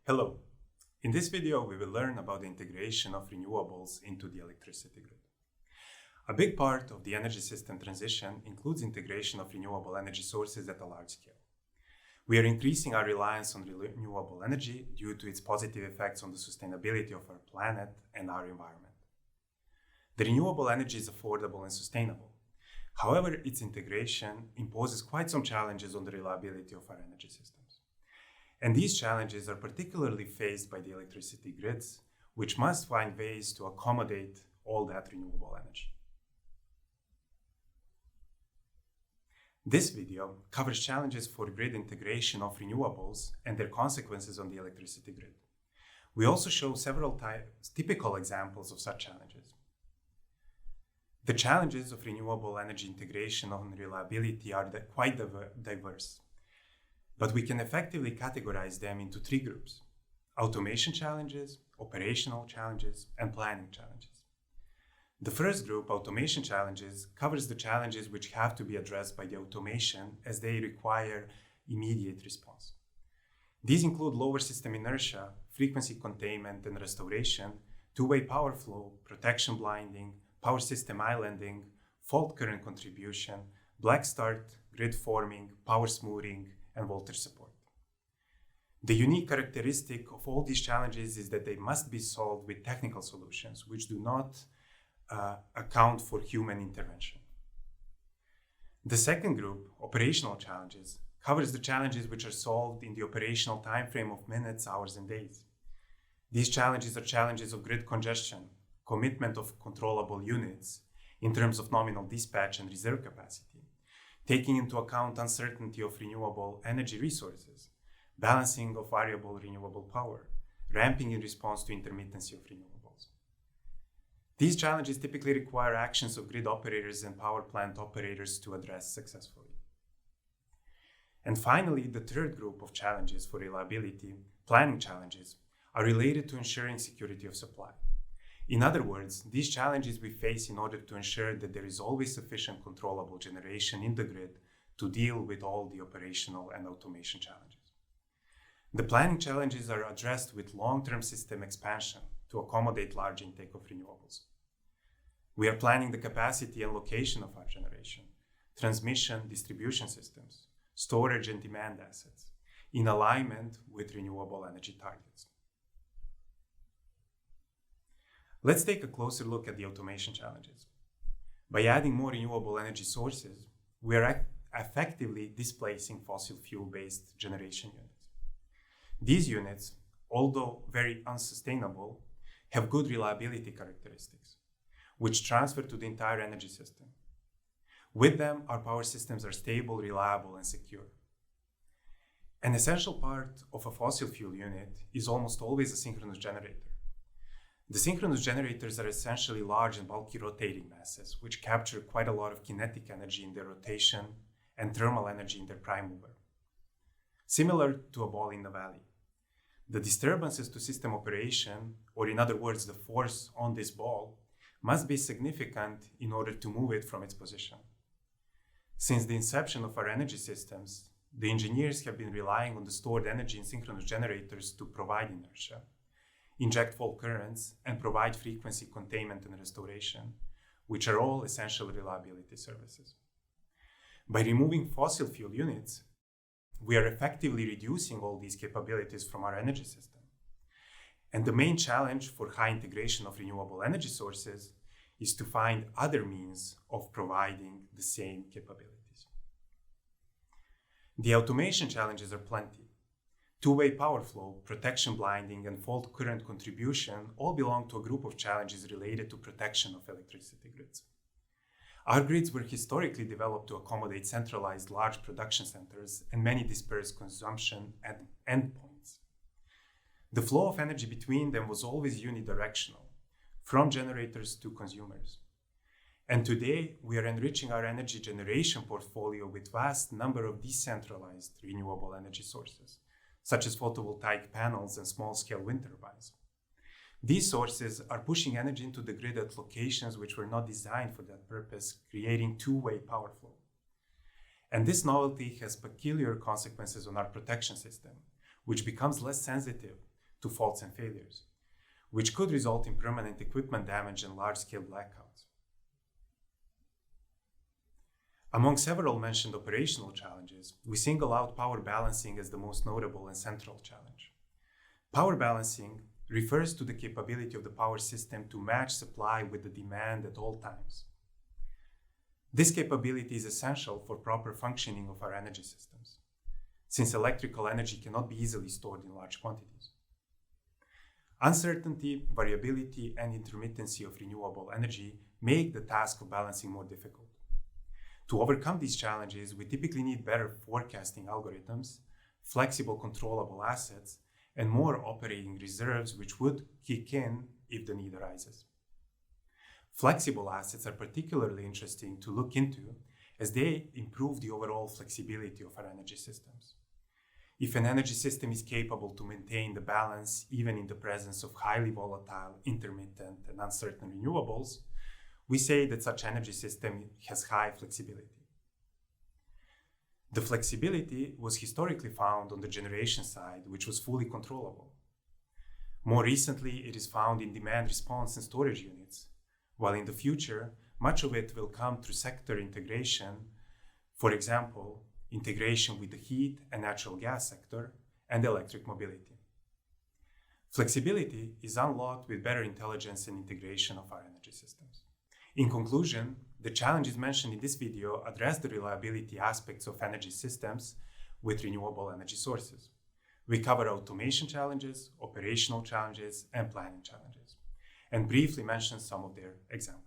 Hello. In this video, we will learn about the integration of renewables into the electricity grid. A big part of the energy system transition includes integration of renewable energy sources at a large scale. We are increasing our reliance on renewable energy due to its positive effects on the sustainability of our planet and our environment. The renewable energy is affordable and sustainable. However, its integration imposes quite some challenges on the reliability of our energy systems. And these challenges are particularly faced by the electricity grids, which must find ways to accommodate all that renewable energy. This video covers challenges for grid integration of renewables and their consequences on the electricity grid. We also show several typical examples of such challenges. The challenges of renewable energy integration on reliability are quite diverse, but we can effectively categorize them into three groups: automation challenges, operational challenges, and planning challenges. The first group, automation challenges, covers the challenges which have to be addressed by the automation as they require immediate response. These include lower system inertia, frequency containment and restoration, two-way power flow, protection blinding, power system islanding, fault current contribution, black start, grid forming, power smoothing, and voltage support. The unique characteristic of all these challenges is that they must be solved with technical solutions which do not account for human intervention. The second group, operational challenges, covers the challenges which are solved in the operational time frame of minutes, hours, and days. These challenges are challenges of grid congestion, commitment of controllable units in terms of nominal dispatch and reserve capacity, taking into account uncertainty of renewable energy resources, balancing of variable renewable power, ramping in response to intermittency of renewables. These challenges typically require actions of grid operators and power plant operators to address successfully. And finally, the third group of challenges for reliability, planning challenges, are related to ensuring security of supply. In other words, these challenges we face in order to ensure that there is always sufficient controllable generation in the grid to deal with all the operational and automation challenges. The planning challenges are addressed with long-term system expansion to accommodate large intake of renewables. We are planning the capacity and location of our generation, transmission, distribution systems, storage and demand assets, in alignment with renewable energy targets. Let's take a closer look at the automation challenges. By adding more renewable energy sources, we are effectively displacing fossil fuel-based generation units. These units, although very unsustainable, have good reliability characteristics, which transfer to the entire energy system. With them, our power systems are stable, reliable, and secure. An essential part of a fossil fuel unit is almost always a synchronous generator. The synchronous generators are essentially large and bulky rotating masses, which capture quite a lot of kinetic energy in their rotation and thermal energy in their prime mover. Similar to a ball in the valley. The disturbances to system operation, or in other words, the force on this ball, must be significant in order to move it from its position. Since the inception of our energy systems, the engineers have been relying on the stored energy in synchronous generators to provide inertia, inject fault currents, and provide frequency containment and restoration, which are all essential reliability services. By removing fossil fuel units, we are effectively reducing all these capabilities from our energy system. And the main challenge for high integration of renewable energy sources is to find other means of providing the same capabilities. The automation challenges are plenty. Two-way power flow, protection blinding, and fault current contribution all belong to a group of challenges related to protection of electricity grids. Our grids were historically developed to accommodate centralized large production centers and many dispersed consumption at endpoints. The flow of energy between them was always unidirectional, from generators to consumers. And today, we are enriching our energy generation portfolio with vast number of decentralized renewable energy sources, such as photovoltaic panels and small-scale wind turbines. These sources are pushing energy into the grid at locations which were not designed for that purpose, creating two-way power flow. And this novelty has peculiar consequences on our protection system, which becomes less sensitive to faults and failures, which could result in permanent equipment damage and large-scale blackouts. Among several mentioned operational challenges, we single out power balancing as the most notable and central challenge. Power balancing refers to the capability of the power system to match supply with the demand at all times. This capability is essential for proper functioning of our energy systems, since electrical energy cannot be easily stored in large quantities. Uncertainty, variability, and intermittency of renewable energy make the task of balancing more difficult. To overcome these challenges, we typically need better forecasting algorithms, flexible controllable assets, and more operating reserves which would kick in if the need arises. Flexible assets are particularly interesting to look into as they improve the overall flexibility of our energy systems. If an energy system is capable to maintain the balance even in the presence of highly volatile, intermittent, and uncertain renewables, we say that such energy system has high flexibility. The flexibility was historically found on the generation side, which was fully controllable. More recently, it is found in demand response and storage units, while in the future, much of it will come through sector integration, for example, integration with the heat and natural gas sector and electric mobility. Flexibility is unlocked with better intelligence and integration of our energy systems. In conclusion, the challenges mentioned in this video address the reliability aspects of energy systems with renewable energy sources. We cover automation challenges, operational challenges, and planning challenges, and briefly mention some of their examples.